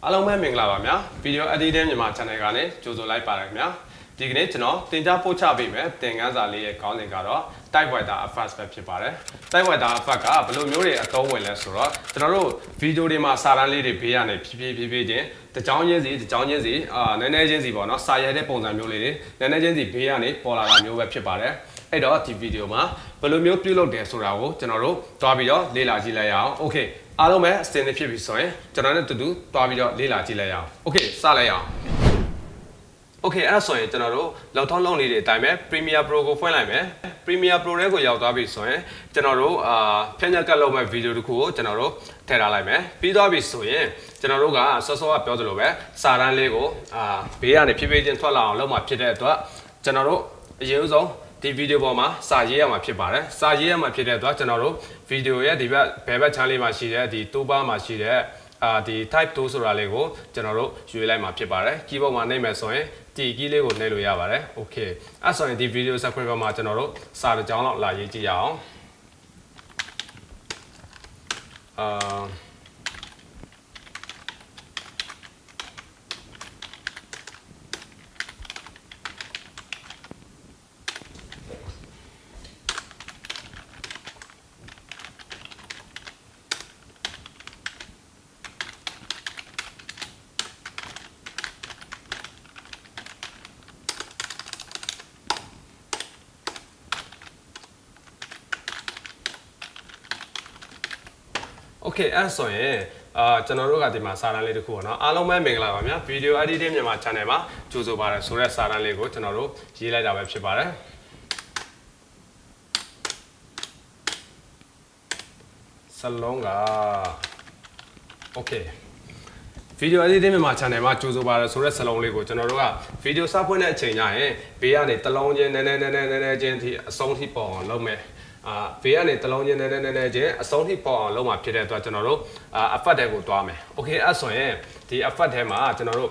အားလုံးပဲမင်္ဂလာပါဗျာဗီဒီယို editing မြန်မာ channel ကနေကြိုဆိုလိုက်ပါရခင်ဗျာဒီကနေ့ကျွန်တော်တင်ကြားပို့ချပေးမယ်သင်ခန်းစာလေးရဲ့ခေါင်းစဉ်ကတော့ type wider effects ပဲဖြစ်ပါတယ် type wider effect ကဘယ်လိုမျိုးတွေအသုံးဝင်လဲဆိုတော့ကျွန်တော်တို့ဗီဒီယိုတွေမှာစာတန်းလေးတွေဘေးကနေဖြည်းဖြည်းချင်းတကြောင်းချင်းစီနည်းနည်းချင်းစီပေါ့နော်စာရိုက်တဲ့ပုံစံမျိုးလေးတွေနည်းနည်းချင်းစီဘေးကနေပေါ်လာတာမျိုးပဲဖြစ်ပါတယ်အဲ့တော့ဒီဗီဒီယိုမှာဘယ်လိုမျိုးပြုလုပ်တယ်ဆိုတာကိုကျွန်တော်တို့တွားပြီးတော့လေ့လာကြည့်လိုက်ရအောင် okay အားလုံးပဲအစတင်ဖြစ်ပြီဆိုရင်ကျွန်တော်နဲ့တူတူတွားပြီးတော့လေ့လာကြည့်လိုက်ရအောင် okay စလိုက်အောင် okay အဲ့ဒါဆိုရင်ကျွန်တော်တို့လောက်ထောင်းလုံးလေးတွေအတိုင်းပဲ Premiere Pro ကိုဖွင့်လိုက်မယ် Premiere Pro ထဲကိုရောက်သွားပြီဆိုရင်ကျွန်တော်တို့ဖြန့်ညက်ကတ်လုပ်မဲ့ဗီဒီယိုတစ်ခုကိုကျွန်တော်တို့ထည့်ထားလိုက်မယ်ပြီးသွားပြီဆိုရင်ကျွန်တော်တို့ကစောစောကပြောသလိုပဲစာတန်းလေးကိုဘေးကနေဖြည်းဖြည်းချင်းထွက်လာအောင်လုပ်မှဖြစ်တဲ့အတွက်ကျွန်တော်တို့အရင်ဆုံးဒီဗီဒီယိုပေါ်မှာစာရေးရမှာဖြစ်ပါတယ်စာရေးရမှာဖြစ်တဲ့အတွက်ကျွန်တော်တို့ဗီဒီယိုရဲ့ဒီဘက်ဘယ်ဘက် channel လေးမှာရှိတဲ့ဒီတိုးပါမှာရှိတဲ့ဒီ type 2ဆိုတာလေးကိုကျွန်တော်တို့ရွေးလိုက်မှာဖြစ်ပါတယ် keyboard မှာနှိပ်မယ်ဆိုရင်ဒီ key လေးကိုနှိပ်လို့ရပါတယ် okay အဲ့ဆိုရင်ဒီ video subscribe မှာကျွန်တော်တို့စာတစ်ကြောင်းလောက်လာရေးကြည့်ရအောင်Okay အဲ့ဆိုရင်ကျွန်တော်တို့ကဒီမှာစာတန်းလေးတစ်ခုပေါ့နော်အားလုံးပဲမင်္ဂလာပါဗျာ Video Editing မြန်မာ Channel မှာကြိုဆိုပါရဆိုတဲ့စာတန်းလေးကိုကျွန်တော်တို့ရေးလိုက်တာပဲဖြစ်ပါတယ်စလုံးက Okay Video Editing မြန်မာ Channel မှာကြိုဆိုပါရဆိုတဲ့စလုံးလေးကိုကျွန်တော်တို့ကဗီဒီယိုစဖွင့်တဲ့အချိန်ကျရင်ဘေးကနေတစ်လုံးချင်းနည်းနည်းချင်းထိအဆုံးထိပေါ်အောင်လုပ်မယ်ဘေးကနေတလုံးချင်းနည်းနည်းချင်းအဆုံးထိပေါ်အောင်လုပ်မှာဖြစ်တဲ့အတွက်ကျွန်တော်တို့effect တွေကိုတွားမယ် okay အဲ့ဆိုရင်ဒီ effect ထဲမှာကျွန်တော်တို့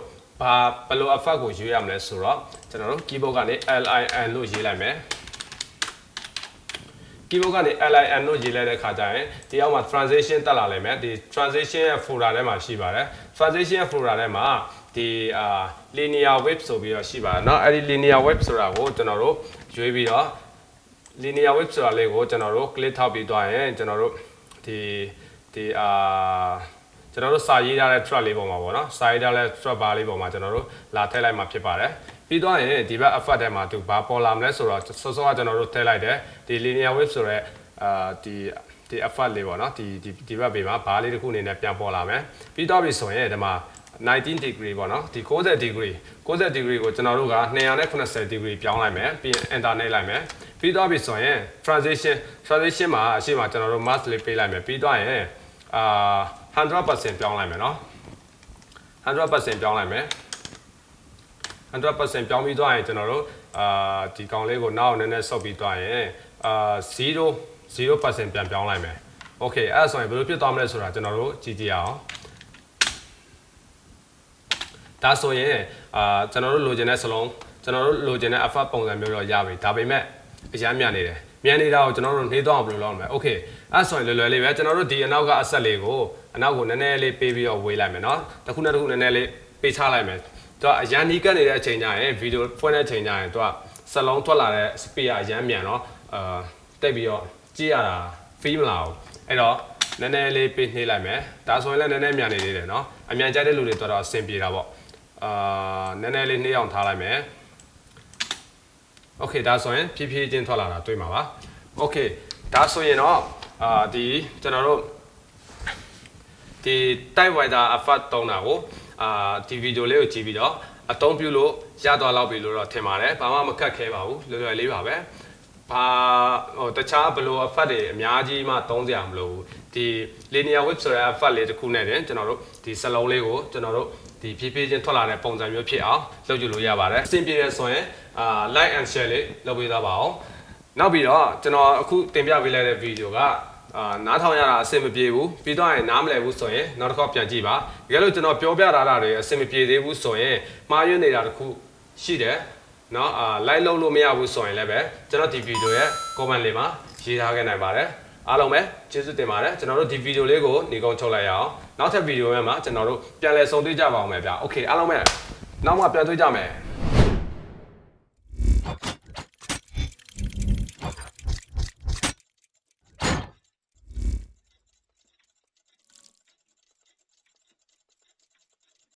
ဘယ်လို effect ကိုရွေးရမလဲဆိုတော့ကျွန်တော်တို့ keyboard ကနေ LIN လို့ရေးလိုက်မယ် keyboard ကနေ LIN လို့ရေးလိုက်တဲ့ခါကျရင်ဒီအောက်မှာ transition တက်လာလိမ့်မယ်ဒီ transition ရဲ့ folder ထဲမှာရှိပါတယ် transition ရဲ့ folder ထဲမှာဒီlinear wave ဆိုပြီးတော့ရှိပါတယ်เนาะအဲ့ဒီ linear wave ဆိုတာကိုကျွန်တော်တို့ရွေးပြီးတော့ linear wave ဆိုတာလေးကိုကျွန်တော်တို့ click ထောက်ပြီးသွားရင်ကျွန်တော်တို့ကျွန်တော်တို့စာရေးထားတဲ့ track လေးပေါ်မှာပေါ့နော်စာရေးထားတဲ့ track bar လေးပေါ်မှာကျွန်တော်တို့လာထည့်လိုက်မှာဖြစ်ပါတယ်ပြီးသွားရင်ဒီဘက် effect ထဲမှာသူဘာပေါ်လာမလဲဆိုတော့စောစောကကျွန်တော်တို့ထည့်လိုက်တယ်ဒီ linear wave ဆိုရဲဒီ effect လေးပေါ့နော်ဒီဘက်ဘေးမှာဘာလေးတစ်ခုအနေနဲ့ပြန်ပေါ်လာမယ်ပြီးတော့ပြီဆိုရင်ဒီမှာ19 degree ပေါ့နော်ဒီ90 degree 90 degree ကိုကျွန်တော်တို့က290 degree ပြောင်းလိုက်မယ်ပြီးရင် enter နှိပ်လိုက်မယ်ပြီးတော့ပြီဆိုရင် transition မှာအရှိမကျွန်တော်တို့ mask လေးပေးလိုက်မယ်ပြီးတော့ရင်100% ပြောင်းလိုက်မယ်เนาะ100% ပြောင်းလိုက်မယ်100% ပြောင်းပြီးတော့ရင်ကျွန်တော်တို့ဒီကောင်လေးကိုနောက်နည်းနည်းဆုပ်ပြီးတော့ရင်0% ပြန်ပြောင်းလိုက်မယ် okay အဲ့ဒါဆိုရင်ဘယ်လိုဖြစ်သွားမလဲဆိုတာကျွန်တော်တို့ကြည့်ကြည့်အောင်ဒါဆိုရင်ကျွန်တော်တို့လိုချင်တဲ့စလုံးကျွန်တော်တို့လိုချင်တဲ့ effect ပုံစံမျိုးတော့ရပြီဒါပေမဲ့အရမ်းမြန်နေတယ်မြန်နေတာကိုကျွန်တော်တို့နှေးသွားအောင်ဘယ်လိုလုပ်မလဲ okay အဲ့ဆိုရင်လွယ်လေးပဲကျွန်တော်တို့ဒီအနောက်က asset လေးကိုအနောက်ကိုနည်းနည်းလေးပေးပြီးတော့ဝေးလိုက်မယ်เนาะတစ်ခုနဲ့တစ်ခုနည်းနည်းလေးပေးချလိုက်မယ်သူကအရန်နီးကပ်နေတဲ့အချိန်ကျရင်ဗီဒီယိုဖွင့်တဲ့အချိန်ကျရင်သူကစလုံးထွက်လာတဲ့ speed ကအရန်မြန်တော့တက်ပြီးတော့ကြည့်ရတာ feel မလာဘူးအဲ့တော့နည်းနည်းလေးပေးနှေးလိုက်မယ်ဒါဆိုရင်လည်းနည်းနည်းမြန်နေသေးတယ်เนาะအမြန်ကြိုက်တဲ့လူတွေတော့အဆင်ပြေတာပေါ့နည်းနည်းလေးနှေးအောင်ထားလိုက်မယ် okay ဒါဆိုရင်ဖြည်းဖြည်းချင်းထွက်လာတာတွေ့မှာပါ okay ဒါဆိုရင်တော့ဒီကျွန်တော်တို့ဒီ type wider effect တုံးတာကိုဒီဗီဒီယိုလေးကိုကြည့်ပြီးတော့အသုံးပြုလို့ရသွားလောက်ပြီလို့တော့ထင်ပါတယ်ဘာမှမခက်ခဲပါဘူးလွယ်လွယ်လေးပါပဲတခြားဘယ်လို effect တွေအများကြီးမှသုံးစရာမလိုဘူးဒီ linear wave ဆိုတဲ့ effect လေးတစ်ခုနဲ့တင်ကျွန်တော်တို့ဒီစလုံးလေးကိုကျွန်တော်တို့ဒီဖြည်းဖြည်းချင်းထွက်လာတဲ့ပုံစံမျိုးဖြစ်အောင်လုပ်ကြည့်လို့ရပါတယ်အဆင်ပြေရဆိုရင်like and share လေးလုပ်ပေးသားပါအောင်နောက်ပြီးတော့ကျွန်တော်အခုတင်ပြပေးလိုက်တဲ့ဗီဒီယိုကနားထောင်ရတာအဆင်မပြေဘူးပြီးတော့ရင်နားမလည်ဘူးဆိုရင်နောက်တစ်ခေါက်ပြန်ကြည့်ပါတကယ်လို့ကျွန်တော်ပြောပြထားတာတွေအဆင်မပြေသေးဘူးဆိုရင်မှားယွင်းနေတာတစ်ခုရှိတယ်เนาะlike လုပ်လို့မရဘူးဆိုရင်လည်းပဲကျွန်တော်ဒီဗီဒီယိုရဲ့ comment လေးမှာရေးထားခဲ့နိုင်ပါတယ် အားလုံးပဲကျေးဇူးတင်ပါတယ်ကျွန်တော်တို့ဒီဗီဒီယိုလေးကိုနေကုန်းချုပ်လိုက်ရအောင်နောက်ထပ်ဗီဒီယိုမှာကျွန်တော်တို့ပြန်လည်ဆုံတွေ့ကြပါအောင်မယ်ဗျာโอเคအားလုံးပဲနောက်မှပြန်တွေ့ကြမယ်